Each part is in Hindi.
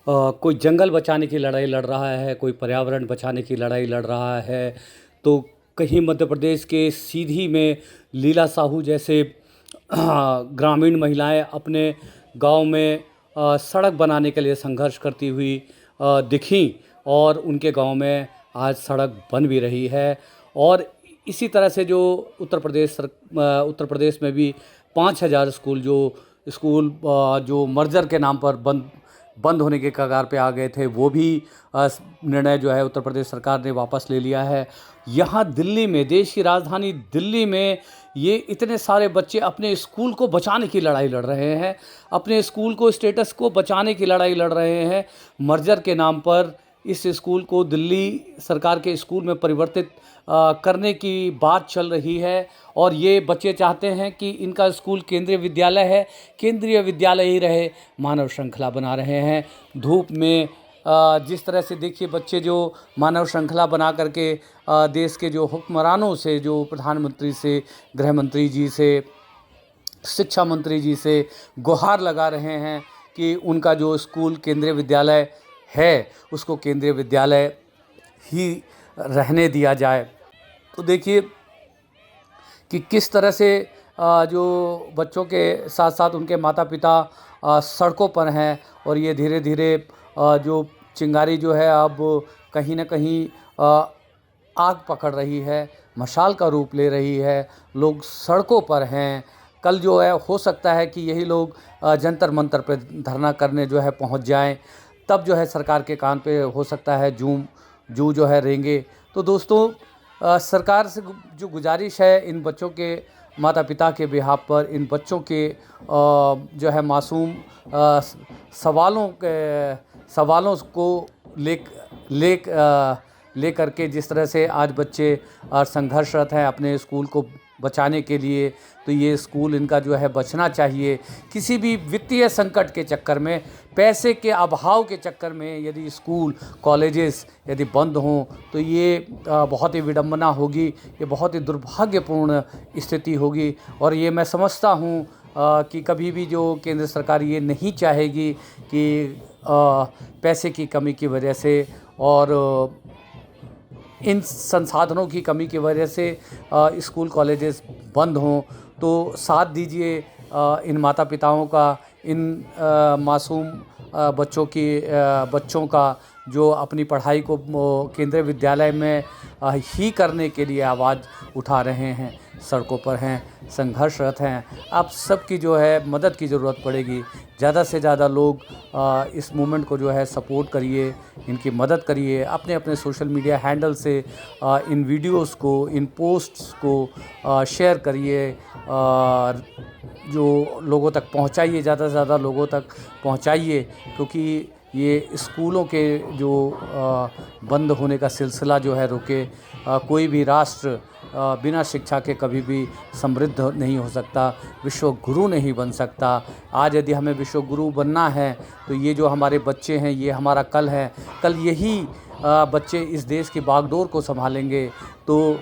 कोई जंगल बचाने की लड़ाई लड़ रहा है, कोई पर्यावरण बचाने की लड़ाई लड़ रहा है, तो कहीं मध्य प्रदेश के सीधी में लीला साहू जैसे ग्रामीण महिलाएं अपने गांव में सड़क बनाने के लिए संघर्ष करती हुई दिखीं और उनके गांव में आज सड़क बन भी रही है। और इसी तरह से जो उत्तर प्रदेश में भी 5,000 स्कूल जो मर्जर के नाम पर बंद होने के कगार पे आ गए थे, वो भी निर्णय जो है उत्तर प्रदेश सरकार ने वापस ले लिया है। यहाँ दिल्ली में, देश की राजधानी दिल्ली में, ये इतने सारे बच्चे अपने स्कूल को बचाने की लड़ाई लड़ रहे हैं, अपने स्कूल को, स्टेटस को बचाने की लड़ाई लड़ रहे हैं। मर्जर के नाम पर इस स्कूल को दिल्ली सरकार के स्कूल में परिवर्तित करने की बात चल रही है। और ये बच्चे चाहते हैं कि इनका स्कूल केंद्रीय विद्यालय है, केंद्रीय विद्यालय ही रहे, मानव श्रृंखला बना रहे हैं। धूप में जिस तरह से देखिए बच्चे जो मानव श्रृंखला बना करके देश के जो हुक्मरानों से, जो प्रधानमंत्री से, गृह मंत्री जी से, शिक्षा मंत्री जी से गुहार लगा रहे हैं कि उनका जो स्कूल केंद्रीय विद्यालय है उसको केंद्रीय विद्यालय ही रहने दिया जाए। तो देखिए कि किस तरह से जो बच्चों के साथ साथ उनके माता पिता सड़कों पर हैं, और ये धीरे धीरे जो चिंगारी जो है अब कहीं ना कहीं आग पकड़ रही है, मशाल का रूप ले रही है। लोग सड़कों पर हैं। कल जो है हो सकता है कि यही लोग जंतर मंतर पर धरना करने जो है पहुंच जाएं, तब जो है सरकार के कान पे हो सकता है जू जो है रेंगे। तो दोस्तों, सरकार से जो गुजारिश है, इन बच्चों के माता पिता के बिहाफ पर, इन बच्चों के जो है मासूम सवालों को ले करके जिस तरह से आज बच्चे संघर्षरत हैं अपने स्कूल को बचाने के लिए, तो ये स्कूल इनका जो है बचना चाहिए। किसी भी वित्तीय संकट के चक्कर में, पैसे के अभाव के चक्कर में यदि स्कूल कॉलेजेस यदि बंद हों तो ये बहुत ही विडंबना होगी, ये बहुत ही दुर्भाग्यपूर्ण स्थिति होगी। और ये मैं समझता हूँ कि कभी भी जो केंद्र सरकार ये नहीं चाहेगी कि पैसे की कमी की वजह से और इन संसाधनों की कमी की वजह से स्कूल कॉलेजेस बंद हों। तो साथ दीजिए इन माता पिताओं का, इन मासूम बच्चों का जो अपनी पढ़ाई को केंद्रीय विद्यालय में ही करने के लिए आवाज़ उठा रहे हैं, सड़कों पर हैं, संघर्षरत हैं। आप सबकी जो है मदद की ज़रूरत पड़ेगी। ज़्यादा से ज़्यादा लोग इस मूवमेंट को जो है सपोर्ट करिए, इनकी मदद करिए। अपने अपने सोशल मीडिया हैंडल से इन वीडियोस को, इन पोस्ट्स को शेयर करिए, जो लोगों तक पहुंचाइए, ज़्यादा से ज़्यादा लोगों तक पहुंचाइए, क्योंकि ये स्कूलों के जो बंद होने का सिलसिला जो है रुके। कोई भी राष्ट्र बिना शिक्षा के कभी भी समृद्ध नहीं हो सकता, विश्व गुरु नहीं बन सकता। आज यदि हमें विश्व गुरु बनना है तो ये जो हमारे बच्चे हैं, ये हमारा कल है। कल यही बच्चे इस देश की बागडोर को संभालेंगे। तो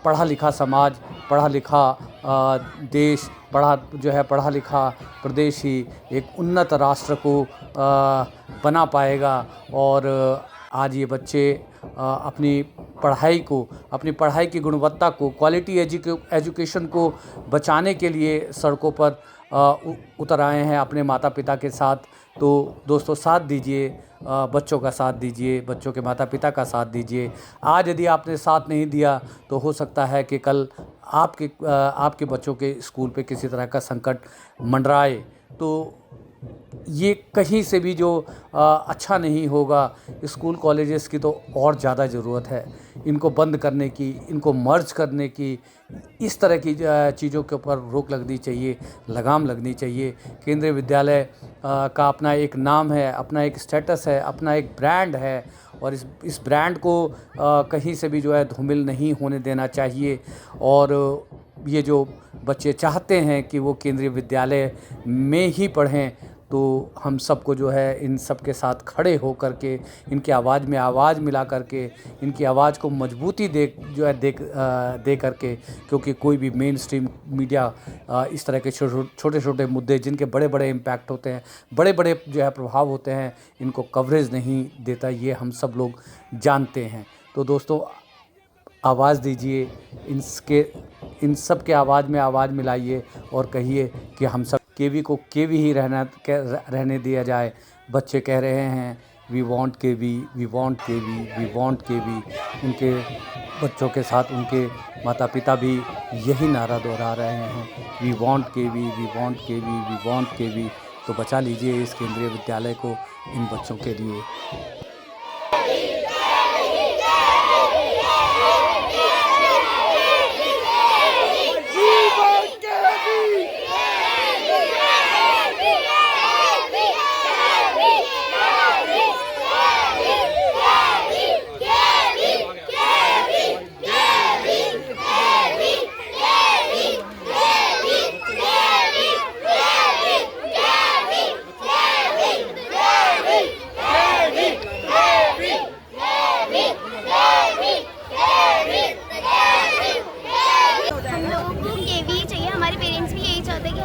पढ़ा लिखा समाज, पढ़ा लिखा देश, पढ़ा लिखा प्रदेश ही एक उन्नत राष्ट्र को बना पाएगा। और आज ये बच्चे अपनी पढ़ाई की गुणवत्ता को, क्वालिटी एजुकेशन को बचाने के लिए सड़कों पर उतर आए हैं अपने माता पिता के साथ। तो दोस्तों, साथ दीजिए, बच्चों का साथ दीजिए, बच्चों के माता पिता का साथ दीजिए। आज यदि आपने साथ नहीं दिया तो हो सकता है कि कल आपके बच्चों के स्कूल पे किसी तरह का संकट मंडराए। तो ये कहीं से भी जो अच्छा नहीं होगा। स्कूल कॉलेजेस की तो और ज़्यादा ज़रूरत है, इनको बंद करने की, इनको मर्ज करने की, इस तरह की चीज़ों के ऊपर रोक लगनी चाहिए, लगाम लगनी चाहिए। केंद्रीय विद्यालय का अपना एक नाम है, अपना एक स्टेटस है, अपना एक ब्रांड है, और इस ब्रांड को कहीं से भी जो है धूमिल नहीं होने देना चाहिए। और ये जो बच्चे चाहते हैं कि वो केंद्रीय विद्यालय में ही पढ़ें, तो हम सबको जो है इन सब के साथ खड़े हो कर के इनकी आवाज़ में आवाज़ मिला कर के इनकी आवाज़ को मजबूती दे करके, क्योंकि कोई भी मेन स्ट्रीम मीडिया इस तरह के छोटे छोटे मुद्दे जिनके बड़े बड़े इम्पैक्ट होते हैं, बड़े बड़े जो है प्रभाव होते हैं, इनको कवरेज नहीं देता, ये हम सब लोग जानते हैं। तो दोस्तों, आवाज़ दीजिए, इन सब के आवाज़ में आवाज़ मिलाइए और कहिए कि हम सब केवी को केवी ही रहने दिया जाए। बच्चे कह रहे हैं we want KV, we want KV, we want KV. उनके बच्चों के साथ उनके माता पिता भी यही नारा दोहरा रहे हैं, we want KV, we want KV, we want KV. तो बचा लीजिए इस केंद्रीय विद्यालय को इन बच्चों के लिए।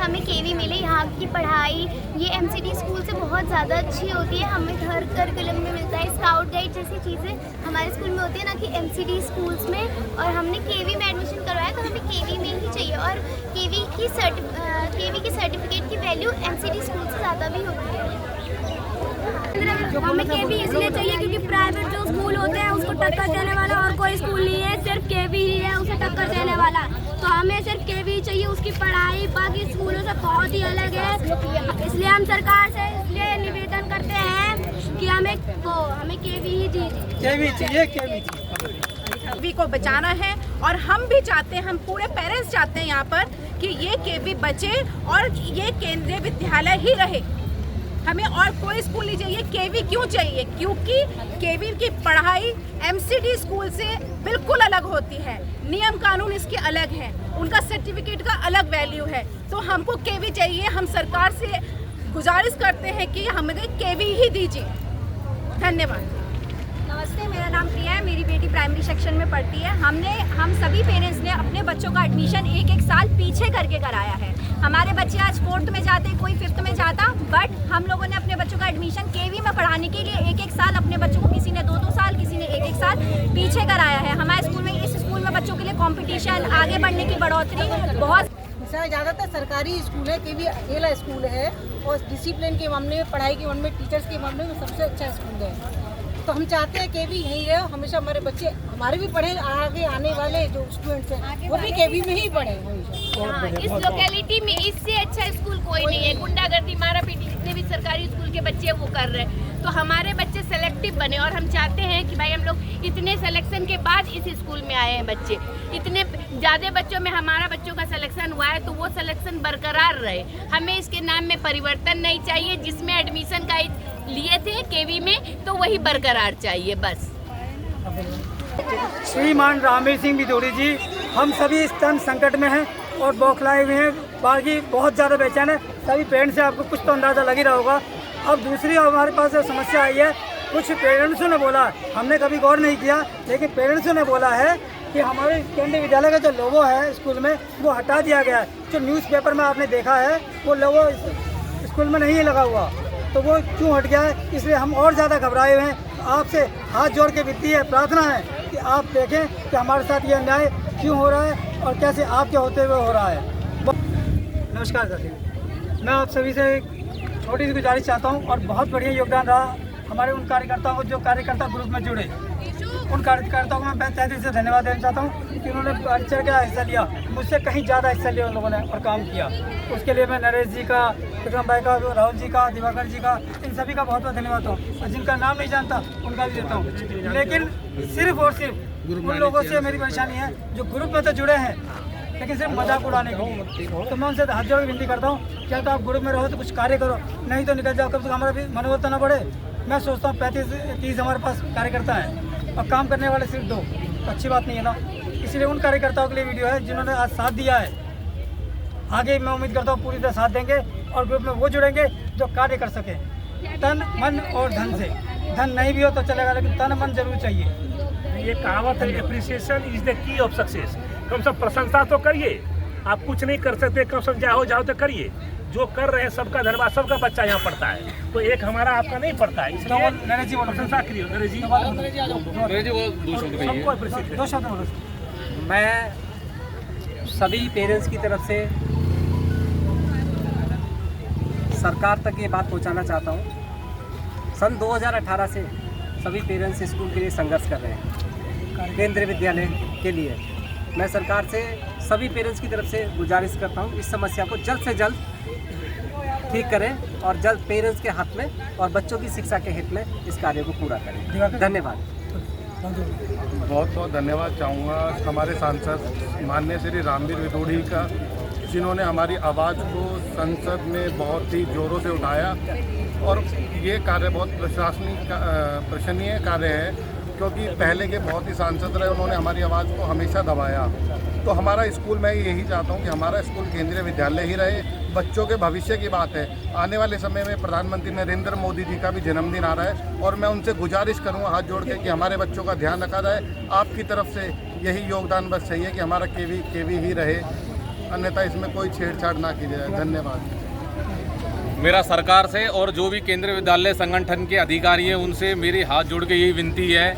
हमें केवी मिले। यहाँ की पढ़ाई ये एमसीडी स्कूल से बहुत ज़्यादा अच्छी होती है। हमें हर करिकुलम में मिलता है, स्काउट गाइड जैसी चीज़ें हमारे स्कूल में होती है ना कि एमसीडी स्कूल्स में। और हमने केवी में एडमिशन करवाया तो हमें केवी में ही चाहिए। और केवी की सर्टिफिकेट की वैल्यू एमसीडी स्कूल से ज़्यादा भी होती है। हमें केवी इसलिए चाहिए क्योंकि प्राइवेट जो स्कूल होते हैं उसको टक्कर देने वाला और कोई स्कूल नहीं है, सिर्फ केवी ही है उसे टक्कर देने वाला। तो हमें सिर्फ केवी चाहिए, उसकी पढ़ाई बाकी स्कूलों से बहुत ही अलग है। इसलिए हम सरकार से इसलिए निवेदन करते हैं कि हमें केवी ही दीजिए। केवी को बचाना है और हम भी चाहते हैं, हम पूरे पेरेंट्स चाहते हैं यहाँ पर कि ये केवी बचे और ये केंद्रीय विद्यालय ही रहे। हमें और कोई स्कूल नहीं चाहिए। केवी क्यों चाहिए? क्योंकि केवी की पढ़ाई एमसीडी स्कूल से बिल्कुल अलग होती है, नियम कानून इसके अलग हैं, उनका सर्टिफिकेट का अलग वैल्यू है। तो हमको केवी चाहिए। हम सरकार से गुजारिश करते हैं कि हमें केवी ही दीजिए। धन्यवाद। नमस्ते, मेरा नाम प्रिया है, मेरी बेटी प्राइमरी सेक्शन में पढ़ती है। हम सभी पेरेंट्स ने अपने बच्चों का एडमिशन एक साल पीछे करके कराया है। हमारे बच्चे आज 4th में जाते, कोई 5th में जाता, बट हम लोगों ने अपने बच्चों का एडमिशन केवी में पढ़ाने के लिए एक साल अपने बच्चों को, किसी ने 2-2 साल, किसी ने एक साल पीछे कराया है। हमारे स्कूल में, इस स्कूल में बच्चों के लिए कॉम्पिटिशन, आगे बढ़ने की बढ़ोतरी बहुत। ज़्यादातर सरकारी स्कूल है, केवी अकेला स्कूल है और डिसिप्लिन के मामले में, पढ़ाई के मामले में, टीचर्स के मामले में सबसे अच्छा स्कूल है। तो हम चाहते हैं केवी यहीं रहे, हमेशा हमारे बच्चे हमारे भी पढ़े, आगे आने वाले जो स्टूडेंट्स हैं वो भी केवी में ही पढ़े हमेशा। इस लोकेलिटी में इससे अच्छा स्कूल कोई नहीं है। गुंडागर्दी, मारा पीटी जितने भी सरकारी स्कूल के बच्चे वो कर रहे हैं। तो हमारे बच्चे सेलेक्टिव बने और हम चाहते हैं कि भाई हम लोग इतने सिलेक्शन के बाद इस स्कूल में आए हैं बच्चे, इतने ज़्यादा बच्चों में हमारा बच्चों का सिलेक्शन हुआ है, तो वो सिलेक्शन बरकरार रहे। हमें इसके नाम में परिवर्तन नहीं चाहिए। जिसमें एडमिशन का लिए थे केवी में, तो वही बरकरार चाहिए बस। श्रीमान रामवीर सिंह बिदोड़ी जी, हम सभी इस टाइम संकट में हैं और बौखलाए हुए हैं, बाकी बहुत ज़्यादा बेचैन है। सभी पेरेंट्स से आपको कुछ तो अंदाज़ा लग ही रहा होगा। अब दूसरी हमारे पास समस्या आई है, कुछ पेरेंट्सों ने बोला, हमने कभी गौर नहीं किया, लेकिन पेरेंट्सों ने बोला है कि हमारे केंद्रीय विद्यालय का जो लोगो है स्कूल में वो हटा दिया गया है। जो न्यूज़पेपर में आपने देखा है वो लोगो स्कूल में नहीं लगा हुआ, तो वो क्यों हट गया है, इसलिए हम और ज़्यादा घबराए हुए हैं। आपसे हाथ जोड़ के विनती है, प्रार्थना है कि आप देखें कि हमारे साथ ये अन्याय क्यों हो रहा है और कैसे आपके होते हुए हो रहा है। नमस्कार साथी, मैं आप सभी से छोटी सी गुजारिश चाहता हूँ और बहुत बढ़िया योगदान रहा हमारे उन कार्यकर्ताओं को जो कार्यकर्ता ग्रुप में जुड़े, उन कार्यकर्ताओं को मैं तहे दिल से धन्यवाद देना चाहता हूँ कि उन्होंने बढ़ चढ़ के हिस्सा लिया, मुझसे कहीं ज़्यादा हिस्सा लिया उन लोगों ने और काम किया। उसके लिए मैं नरेश जी का, विक्रम भाई का, राहुल जी का, दिवाकर जी का, इन सभी का बहुत बहुत धन्यवाद हूँ। और जिनका नाम नहीं जानता उनका भी देता हूँ। लेकिन सिर्फ और सिर्फ उन लोगों से मेरी परेशानी है जो ग्रुप में तो जुड़े हैं लेकिन सिर्फ मजाक उड़ाने के लिए। तो मैं उनसे हाथ जोड़ के विनती करता हूँ, क्या तो आप ग्रुप में रहो तो कुछ कार्य करो, नहीं तो निकल जाओ, कब तक हमारा भी मनोबल तो ना बढ़े। मैं सोचता हूँ 35-30 हमारे पास कार्यकर्ता हैं और काम करने वाले सिर्फ 2, तो अच्छी बात नहीं है ना। इसलिए उन कार्यकर्ताओं के लिए वीडियो है जिन्होंने आज साथ दिया है। आगे मैं उम्मीद करता हूँ पूरी तरह साथ देंगे और ग्रुप में वो जुड़ेंगे जो कार्य कर सके, तन मन और धन से। धन नहीं भी हो तो चलेगा, लेकिन तन मन जरूर चाहिए। ये कहावत है, appreciation is the key of success. कम से कम प्रशंसा तो करिए, आप कुछ नहीं कर सकते, कम से कम जाओ तो करिए। जो कर रहे हैं सबका धन्यवाद, सबका बच्चा यहाँ पढ़ता है, तो एक हमारा आपका नहीं पढ़ता है, इसलिए प्रशंसा करिए। नरेश जी सबको appreciate दो शब्द बोलो। मैं सभी पेरेंट्स की तरफ से सरकार तक ये बात पहुंचाना चाहता हूं। सन 2018 से सभी पेरेंट्स स्कूल के लिए संघर्ष कर रहे हैं, केंद्रीय विद्यालय के लिए। मैं सरकार से सभी पेरेंट्स की तरफ से गुजारिश करता हूं, इस समस्या को जल्द से जल्द ठीक करें और जल्द पेरेंट्स के हाथ में और बच्चों की शिक्षा के हित में इस कार्य को पूरा करें। धन्यवाद। बहुत बहुत धन्यवाद चाहूँगा हमारे सांसद माननीय श्री रामवीर विदोड़ी का, जिन्होंने हमारी आवाज़ को संसद में बहुत ही ज़ोरों से उठाया। और ये कार्य बहुत प्रशंसनीय कार्य है, क्योंकि पहले के बहुत ही सांसद रहे, उन्होंने हमारी आवाज़ को हमेशा दबाया। तो हमारा स्कूल, मैं यही चाहता हूँ कि हमारा स्कूल केंद्रीय विद्यालय ही रहे। बच्चों के भविष्य की बात है, आने वाले समय में प्रधानमंत्री नरेंद्र मोदी जी का भी जन्मदिन आ रहा है, और मैं उनसे गुजारिश करूँगा हाथ जोड़ के कि हमारे बच्चों का ध्यान रखा जाए। आपकी तरफ से यही योगदान बस चाहिए कि हमारा केवी ही रहे, अन्यथा इसमें कोई छेड़छाड़ ना की जाए। धन्यवाद। मेरा सरकार से और जो भी केंद्रीय विद्यालय संगठन के अधिकारी हैं उनसे मेरी हाथ जोड़ के यही विनती है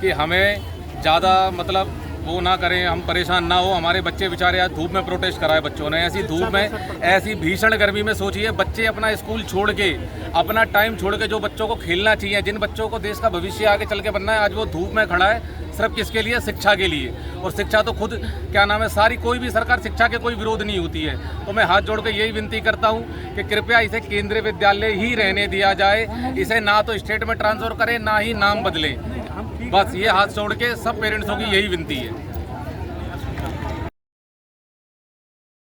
कि हमें ज़्यादा मतलब वो ना करें, हम परेशान ना हो। हमारे बच्चे बेचारे आज धूप में प्रोटेस्ट कराए बच्चों ने, ऐसी धूप में, ऐसी भीषण गर्मी में। सोचिए, बच्चे अपना स्कूल छोड़ के, अपना टाइम छोड़ के, जो बच्चों को खेलना चाहिए, जिन बच्चों को देश का भविष्य आगे चल के बनना है, आज वो धूप में खड़ा है सिर्फ किसके लिए? शिक्षा के लिए। और शिक्षा तो खुद क्या नाम है, सारी कोई भी सरकार शिक्षा के कोई विरोध नहीं होती है। तो मैं हाथ जोड़ के यही विनती करता हूँ कि कृपया इसे केंद्रीय विद्यालय ही रहने दिया जाए, इसे ना तो स्टेट में ट्रांसफर करें, ना ही नाम बदलें। बस ये हाथ जोड़ के सब पेरेंट्सों की यही विनती है।